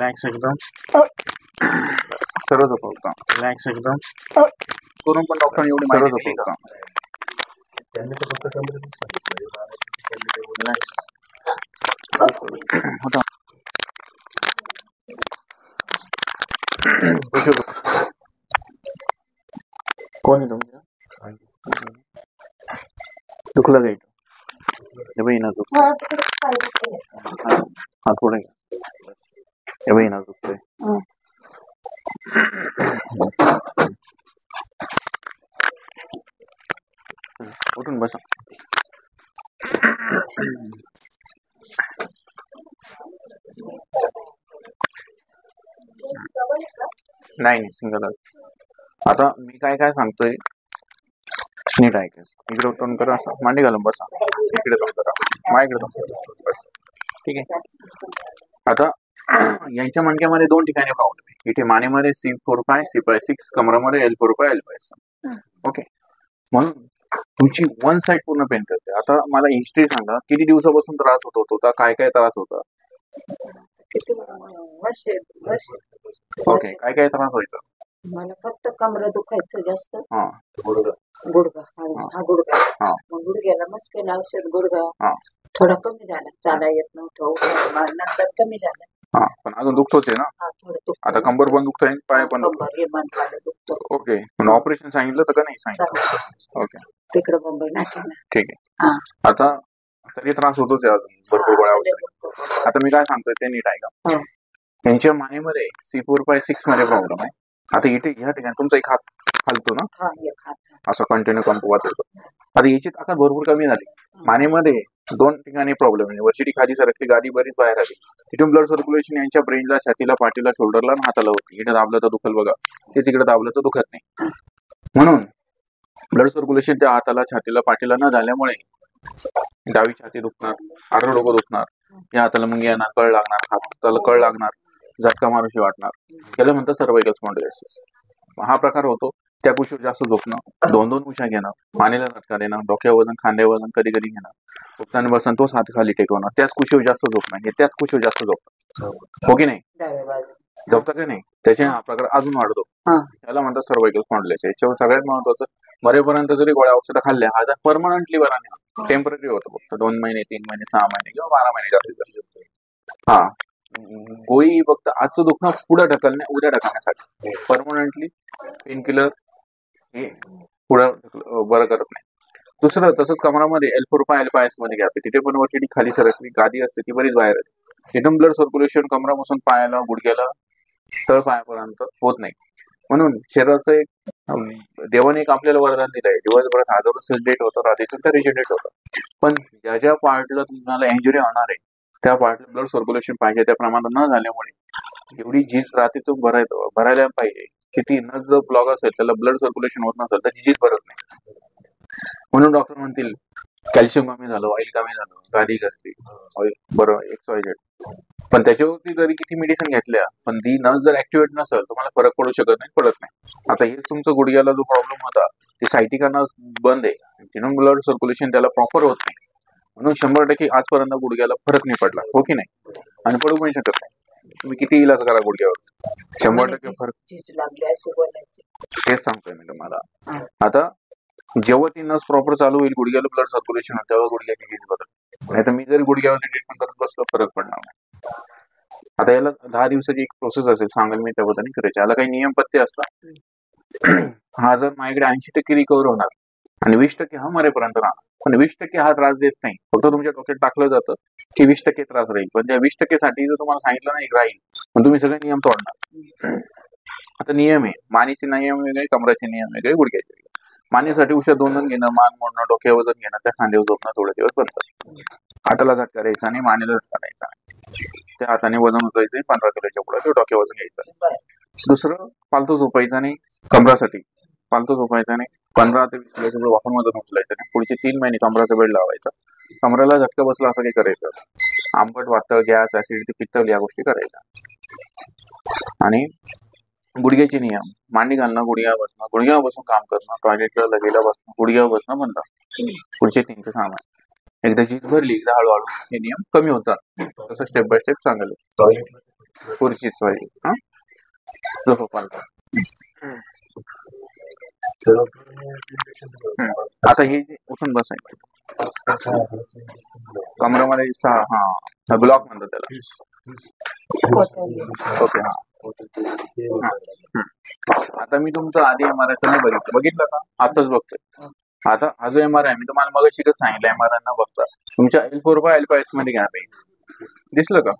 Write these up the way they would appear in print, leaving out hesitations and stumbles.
Relax एकदम सर्व झोपवता. Relax एकदम करून पण डॉक्टर एवढी सर्व माहिती दिली का? रिलॅक्स होता. कोण आहे तुमच्या? दुखलं काही हे बाई ना दुखतंय. हा पुढे हे बाई ना दुखतंय. उठून बसा. नाही सिंगल. आता मी काय काय सांगतोय नीट ऐकायचं. इकडे तोंड करा, असं मांडी घालून बसा. इकडे तोंड करा, माझ्याकडे तोंड करा, बस. ठीक आहे. आता यांच्या मणक्यामध्ये दोन ठिकाणी प्रॉब्लेम आहे. इथे मानेमध्ये C4-5 C5-6, कमरामध्ये L4-5 L5-6. Okay. म्हणून तुमची वन साइड पूर्ण पेन करते. आता मला हिस्ट्री सांगा, किती दिवसापासून त्रास होत होता, काय काय त्रास होता? ओके. काय काय त्रास व्हायचा? मला फक्त कमर दुखायचं जास्त. हा गुडघा हा गुडघा. मग गुडघ्याला मस्त केलं औषध. गुडघा थोडा कमी झाला, चाला येत नव्हतं, नंतर कमी झालं. हा पण अजून दुखतोच आहे ना? थोडं आता कंबर पण दुखतोय, पाय पण दुखतो. ओके. पण ऑपरेशन सांगितलं तर का नाही सांगितलं? ओके. तिकडे मुंबई नाशिकला. ठीक आहे. आता तरी त्रास होतोच आहे अजून, भरपूर गोळ्या औषध. आता मी काय सांगतोय ते नीट ऐका. त्यांच्या मानेमध्ये C4-5-6 मध्ये प्रॉब्लेम आहे. आता इथे ह्या ठिकाणी तुमचा एक हात हलतो ना, असं कंटिन्यू कंपवत होतो. आता याची ताकद भरपूर कमी झाली. मानेमध्ये दोन ठिकाणी प्रॉब्लेम आहे. वरची खाली सरकली, गादी बरीच बाहेर आली. तिथून ब्लड सर्क्युलेशन यांच्या ब्रेनला, छातीला, पाठीला, शोल्डरला आणि हाताला होती. इथे दाबलं तर दुखल बघा, ते तिकडे दाबलं तर दुखत नाही. म्हणून ब्लड सर्क्युलेशन त्या हाताला, छातीला, पाठीला न झाल्यामुळे डावी छाती दुखणार, आडवं डोकं दुखणार, या हाताला मग येणार कळ लागणार, हाताला कळ लागणार, झटका मारूशी वाटणार. त्याला म्हणतात सर्वायकल स्पॉन्डिलोसिस. हा प्रकार होतो. त्या कुशीवर जास्त झोपणं, 2-2 उशा घेणं, मानेला झटका देणं, डोक्या वजन, खांद्या वजन कधी कधी घेणं, उठताना बसताना तोच हात खाली टेकवणं, त्याच कुशीवर जास्त झोपणं, हे त्याच कुशीवर जास्त झोपणं. हो की नाही? झोपता की नाही? त्याचे हा प्रकार अजून वाढतो. याला म्हणतात सर्वायकल स्पॉन्डिलोसिस. याच्यावर सगळ्यात महत्वाचं, मरेपर्यंत जरी गोळ्या औषधं खाल्ल्या, हा परमनंटली बरा नाही, टेम्पररी होतं. फक्त 2 महिने, 3 महिने, 6 महिने किंवा 12 महिने जास्तीत जास्त. हा गोळी फक्त आजचं दुखणं पुढे ढकलणे, उद्या ढकलण्यासाठी. परमनंटली पेन किलर हे पुढं बरं करत नाही. दुसरं, तसंच कमरामध्ये L4-5 L5-6 मध्ये गॅप आहे. तिथे पण वरची खाली सरकली गादी असते, ती बरीच बाहेर आहे. तिथून ब्लड सर्क्युलेशन कमरापासून पायाला, गुडघ्याला, तळ पायापर्यंत होत नाही. म्हणून शरीराचं एक देवाने एक आपल्याला वरदान दिलंय. दिवसभरात हजारो सेल डेट होतं, रात्रीतून तर रिजेनेरेट होतं. पण ज्या ज्या पार्टला तुम्हाला इंजुरी होणार आहे, त्या पार्टला ब्लड सर्क्युलेशन पाहिजे त्या प्रमाणात न झाल्यामुळे एवढी झीज रात्रीतून भरायला पाहिजे, किती नस जर ब्लॉक असेल, त्याला ब्लड सर्क्युलेशन होत नसेल तर झीज भरत नाही. म्हणून डॉक्टर म्हणतील कॅल्शियम कमी झालं, ऑइल कमी झालं, गादी घसली, बरं XYZ. पण त्याच्यावरती जरी किती मेडिसिन घेतल्या, पण ती नस जर ऍक्टिव्हेट नसेल, तुम्हाला फरक पडू शकत नाही, पडत नाही. आता हेच तुमचं गुडघ्याला जो प्रॉब्लेम होता, ते सायटिका नस बंद आहे, तिथून ब्लड सर्क्युलेशन त्याला प्रॉपर होत नाही. म्हणून 100% आजपर्यंत गुडघ्याला फरक नाही पडला. हो की नाही? आणि पडू पण शकत नाही. तुम्ही किती इलाज करा गुडघ्यावर, 100% फरक. तेच सांगतोय मी तुम्हाला. आता जेव्हा ती नस प्रॉपर चालू होईल, गुडघ्याला ब्लड सर्क्युलेशन होईल, तेव्हा गुडघ्याची झीज बदल. नाही तर मी जर गुडघ्यावर ट्रीटमेंट करत बसलो, फरक पडणार नाही. आता याला 10 दिवसाची एक प्रोसेस असेल, सांगेल मी, त्या पद्धतीने करायची. याला काही नियम पत्ते असतात. हा जर माझ्याकडे 80% रिकवर होणार आणि 20% हा मरेपर्यंत राहणार. पण 20% हा त्रास देत नाही. फक्त तुमच्या डोक्यात टाकलं जातं की 20% त्रास राहील, पण त्या 20% साठी जर तुम्हाला सांगितलं नाही राहील, पण तुम्ही सगळे नियम तोडणार. आता नियम आहे, मानेचे नियम वेगळे, कमराचे नियम वेगळे, गुडघ्याचे वेगळे. मानेसाठी उशा 2 घेणं, मान मोडणं, डोक्या वजन घेणं, त्या खांद्यावर झोपणं थोडे दिवस बंद. हाताला झटका द्यायचा आणि मानेला झटका द्यायचा. त्या हाताने वजन उचलायचं 15 किलोच्या पुढे, ते डोक्या वजन घ्यायचं. दुसरं, फालतू झोपायचं नाही. कमरासाठी फालतू झोपायचं नाही. 15 ते 20 किलोच्या पुढे वापरून वजन उचलायचं नाही. पुढचे 3 महिने कमराचा बेल्ट लावायचा. कमराला झटका बसला असं काही करायचं. आंबट वाटतं, गॅस, ऍसिडिटी, पित्त, या गोष्टी करायच्या. आणि गुडघ्याचे नियम, मांडी घालणं, गुडघ्यावर बसणं, गुडघ्यावर बसून काम करणं, टॉयलेटला लगेला बसणं, गुडघ्यावर बसणं बंद. पुढचे 3 ते 6 महिने. एकदा झीज भरली, एकदा हळूहळू हे नियम कमी होतात. तसं स्टेप बाय स्टेप सांगायला. खुर्चीच पाहिजे. हा झोपाल. आता हे जे उठून बसायचं कमरामध्ये हा ब्लॉक म्हणतात त्याला. ओके हा. आता मी तुमचं आधी MRI नाही बघितलं का? आताच बघतोय. आता हा जो MRI मी तुम्हाला मग शिकत सांगितलं MRI न बघता तुमच्या L4 L5 मध्ये घ्या पाहिजे. दिसलं का?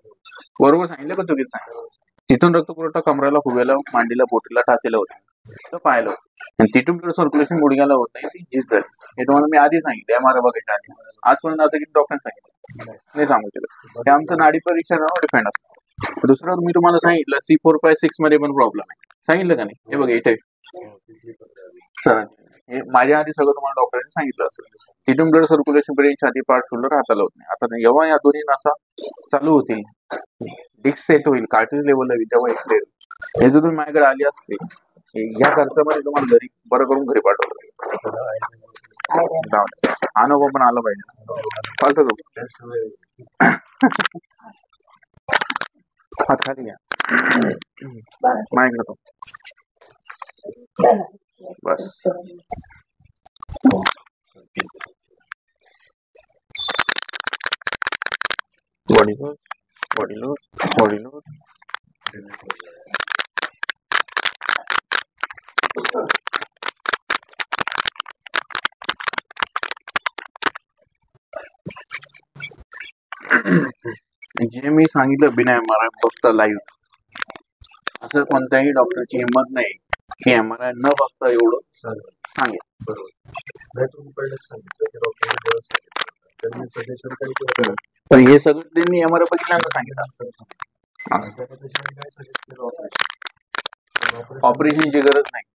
बरोबर सांगितलं का चुकीचं सांगितलं? तिथून रक्तपुरवठा कमराला, फुग्याला, मांडीला, बोटीला, टाचेला होतं पाहिलं आणि तिथून सर्क्युलेशन गुडघ्याला होत नाही, ती झीज झाली. हे तुम्हाला मी आधी सांगितलं MRI बघायच्या आधी. आजपर्यंत असं किती डॉक्टरांनी सांगितलं नाही सांगू शकत. हे आमचं नाडी परीक्षणावर डिपेंड असतं. दुसरं मी तुम्हाला सांगितलं C4/6 मध्ये पण प्रॉब्लेम आहे. सांगितलं का नाही? हे बघा इथे सर हे माझ्या आधी सगळं तुम्हाला डॉक्टरांनी सांगितलं असेल. तिथून ब्लड सर्क्युलेशन ब्रेन, छाती, पाठ, शोल्डर हाताला होत नाही. आता जेव्हा या दोन्ही नसा चालू होतील, डिस्क सेट होईल, कार्टिलेज लेवल होईल, तेव्हा एक्सप्लेन हे जर तुम्ही माझ्याकडे आली असते ह्या खर्चामध्ये तुम्हाला घरी बरं करून घरी पाठवलं. अनुभव पण आला पाहिजे. फालतू हात खाली घ्या माझ्याकडे तो बस. Body loose, body loose, body loose. जे मी सांगितलं बिना MRI बघता लाईव्ह असं कोणत्याही डॉक्टरची हिंमत नाही की MRI न बघता एवढं सांगेल. पण हे सगळं त्यांनी MRI बघितल्यानंतर सांगितलं. ऑपरेशनची गरज नाही.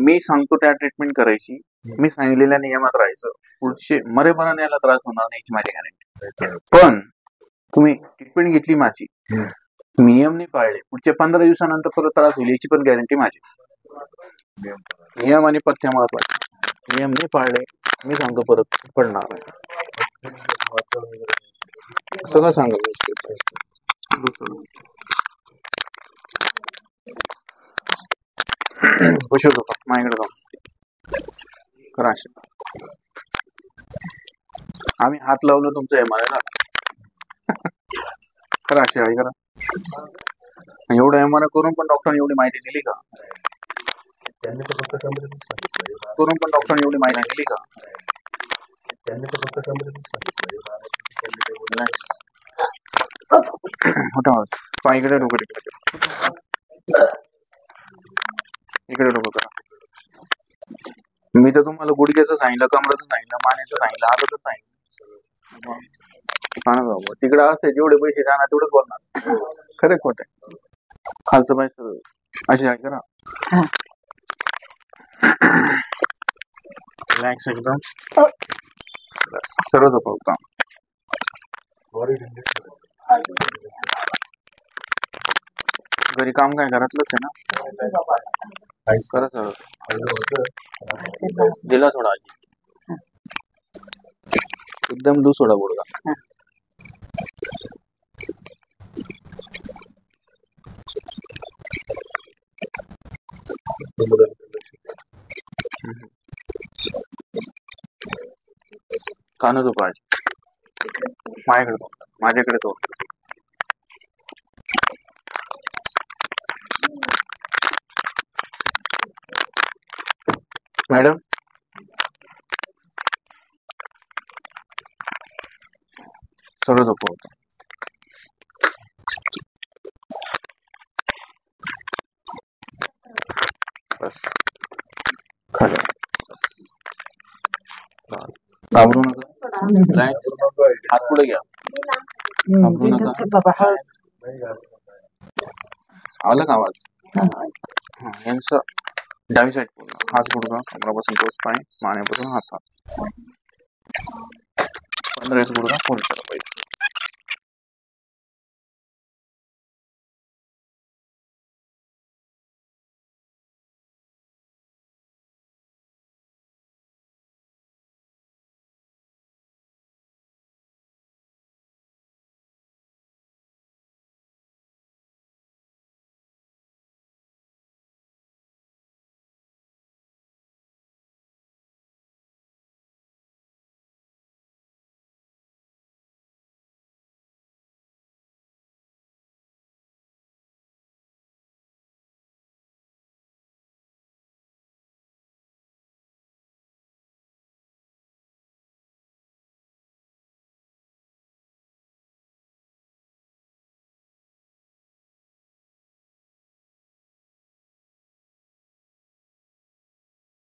मी सांगतो त्या ट्रीटमेंट करायची. मी सांगितलेल्या नियमात राहायचं. पुढचे मरेपर्यंत याला त्रास होणार नाही याची माझी गॅरंटी. पण तुम्ही ट्रीटमेंट घेतली माझी, नियम नाही पाळले, पुढच्या 15 दिवसानंतर परत त्रास होईल याची पण गॅरंटी माझी. नियम आणि पथ्य महत्वाचे. नियम नाही पाळले मी सांगतो परत पडणार सगळं सांगा. बसवतो का माझ्याकडे जाऊन करा. आम्ही हात लावलो तुमचं MRI ला करा अशी आहे करा. एवढं MRI करून पण डॉक्टरांनी एवढी माहिती दिली का? करून पण डॉक्टरांनी एवढी माहिती दिली का? होता पायकडे डोकं इकडे डोकं करा. मी तर तुम्हाला गुडघ्याचं सांगितलं, कमराचं सांगितलं, मानेचं सांगितलं, हाताचं सांगितलं. तिकडे असते जेवढे पैसे जाणार तेवढंच बोलणार. खरे खोटे खालचं पैसे अशी आहे करा. रिलॅक्स एकदम सर्व झोपवता. घरी काम काय घरातलंच आहे ना. खरंच दिला थोडा आजी एकदम लूज सोडा गुडघा. कान झोपा आजी माझ्याकडे तो मॅडम सर्व झोपवतो. बस खाली घाबरू नका. हात पुढे घ्या. घाबरू नका. आला का आवाज? यांचं डावी साईड पूर्ण हात गुडघा कमरापासून तोच पाय मानेपासून हात 15 गुडघा फोल्ड करा पाहिजे.